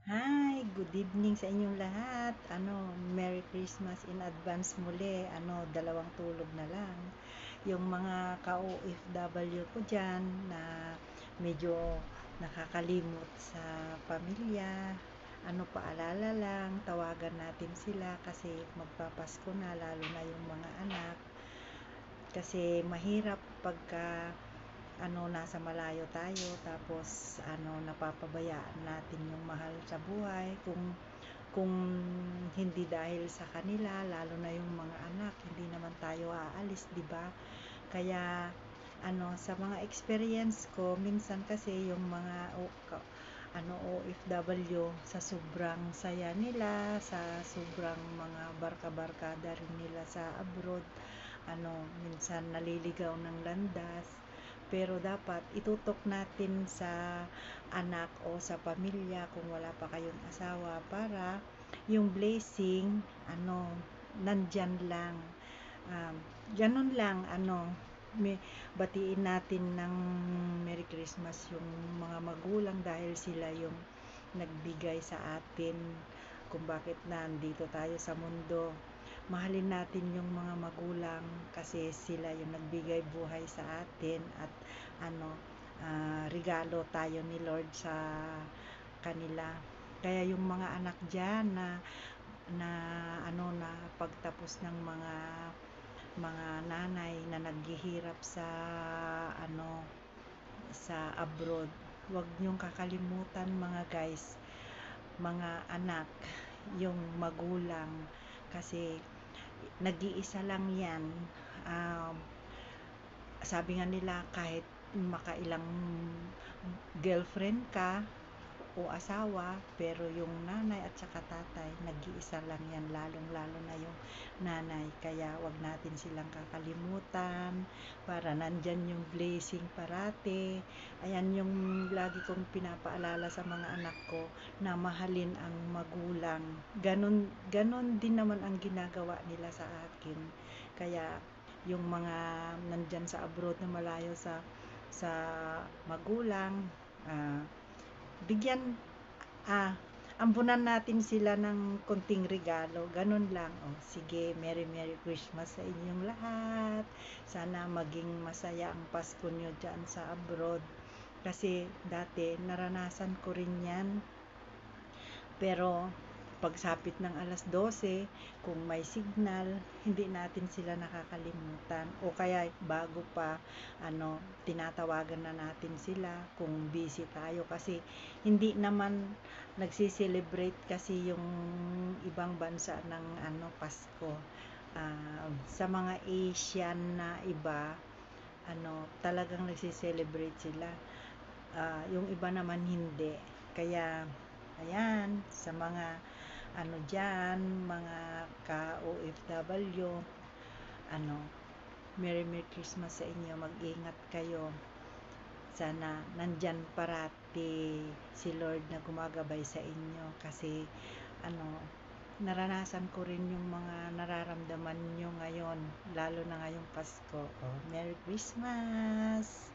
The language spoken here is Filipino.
Hi, good evening sa inyong lahat. Merry Christmas in advance muli. Dalawang tulog na lang. Yung mga ka-OFW ko dyan na medyo nakakalimot sa pamilya, paalala lang, tawagan natin sila kasi magpapasko na, lalo na yung mga anak. Kasi mahirap pagka nasa malayo tayo, tapos napapabayaan natin yung mahal sa buhay, kung hindi dahil sa kanila, lalo na yung mga anak, hindi naman tayo aalis, 'di ba? Kaya sa mga experience ko, minsan kasi yung mga OFW, sa sobrang saya nila, sa sobrang mga barka-barkada rin nila sa abroad, minsan naliligaw ng landas. Pero dapat itutok natin sa anak o sa pamilya kung wala pa kayong asawa, para yung blessing nandyan lang. Ganun lang, batiin natin ng Merry Christmas yung mga magulang, dahil sila yung nagbigay sa atin kung bakit nandito tayo sa mundo. Mahalin natin yung mga magulang kasi sila yung nagbigay buhay sa atin, at regalo tayo ni Lord sa kanila. Kaya yung mga anak diyan na pagtapos ng mga nanay na naghihirap sa abroad, huwag niyong kakalimutan mga guys, mga anak, yung magulang, kasi nag-iisa lang yan. Sabi nga nila, kahit makailang girlfriend ka o asawa, pero yung nanay at saka tatay, nag-iisa lang yan, lalong-lalo na yung nanay. Kaya wag natin silang kakalimutan, para nandyan yung blessing parati. Ayan yung lagi kong pinapaalala sa mga anak ko, na mahalin ang magulang. Ganon din naman ang ginagawa nila sa akin. Kaya yung mga nandyan sa abroad na malayo sa magulang, bigyan, ambunan natin sila ng konting regalo, ganun lang. Sige, Merry Christmas sa inyong lahat. Sana maging masaya ang Pasko nyo dyan sa abroad, kasi dati naranasan ko rin yan. Pero pagsapit ng alas 12, kung may signal, hindi natin sila nakakalimutan, o kaya bago pa, tinatawagan na natin sila kung busy tayo, kasi hindi naman nagsi-celebrate kasi yung ibang bansa ng Pasko. Sa mga Asian na iba, talagang nagsi-celebrate sila. Yung iba naman hindi. Kaya ayan, sa mga dyan, mga ka-OFW, ano, Merry Christmas sa inyo. Mag-ingat kayo. Sana nandyan parati si Lord na gumagabay sa inyo, kasi naranasan ko rin yung mga nararamdaman nyo ngayon, lalo na ngayong Pasko. Merry Christmas!